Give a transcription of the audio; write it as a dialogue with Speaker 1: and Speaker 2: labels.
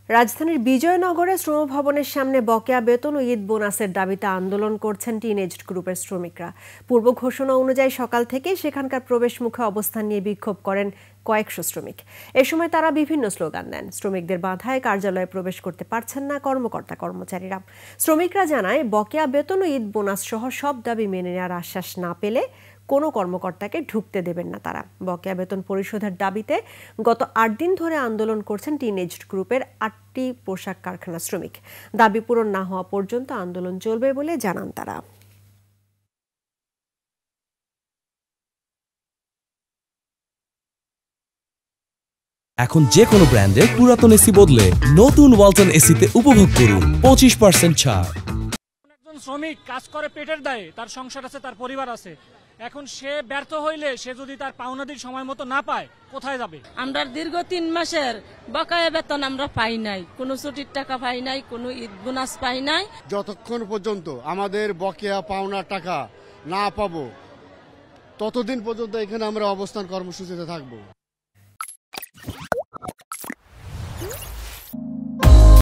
Speaker 1: রাজধানীর বিজয়নগরে শ্রম ভবনের সামনে বকেয়া বেতন ও ঈদ বোনাসের দাবিতে আন্দোলন করছেন টিনএজ গ্রুপের শ্রমিকরা। পূর্ব ঘোষণা অনুযায়ী সকাল থেকে সেখানকার প্রবেশ মুখে অবস্থান নিয়ে বিক্ষোভ করেন কয়েকশো শ্রমিক। এ সময় তারা বিভিন্ন স্লোগান দেন। শ্রমিকদের বাধায় কার্যালয়ে প্রবেশ করতে পারছেন না কর্মকর্তা কর্মচারীরা। শ্রমিকরা জানায়, বকেয়া বেতন ও ঈদ বোনাস সহ সব দাবি মেনে নেওয়ার আশ্বাস না পেলে কোনো কর্মকর্তাকে ঢুকতে দেবেন না তারা। বকেয়া বেতন পরিশোধের দাবিতে গত ৮ দিন ধরে আন্দোলন করছেন টিনএজ গ্রুপের ৮টি পোশাক কারখানা শ্রমিক। দাবি পূরণ না হওয়া পর্যন্ত আন্দোলন চলবে বলে জানান তারা।
Speaker 2: এখন যে কোনো ব্র্যান্ডের পুরাতন এসি বদলে নতুন ওয়ালটন এসিতে উপভোগ করুন 25% ছাড়।
Speaker 3: একজন শ্রমিক কাজ করে পেটের দায়ে, তার সংসার আছে, তার পরিবার আছে। এখন সে ব্যর্থ হইলে, সে যদি তার পাওনাদির সময় মতো না পায়, কোথায় যাবে?
Speaker 4: আমরা দীর্ঘ ৩ মাসের বকেয়া বেতন আমরা পাই নাই, কোনো ছুটির টাকা পাই নাই, কোনো ঈদ বোনাস পাই নাই।
Speaker 5: যতক্ষণ পর্যন্ত আমাদের বকেয়া পাওনা টাকা না পাবো, ততদিন পর্যন্ত এখানে আমরা অবস্থান কর্মসূচিতে থাকবো।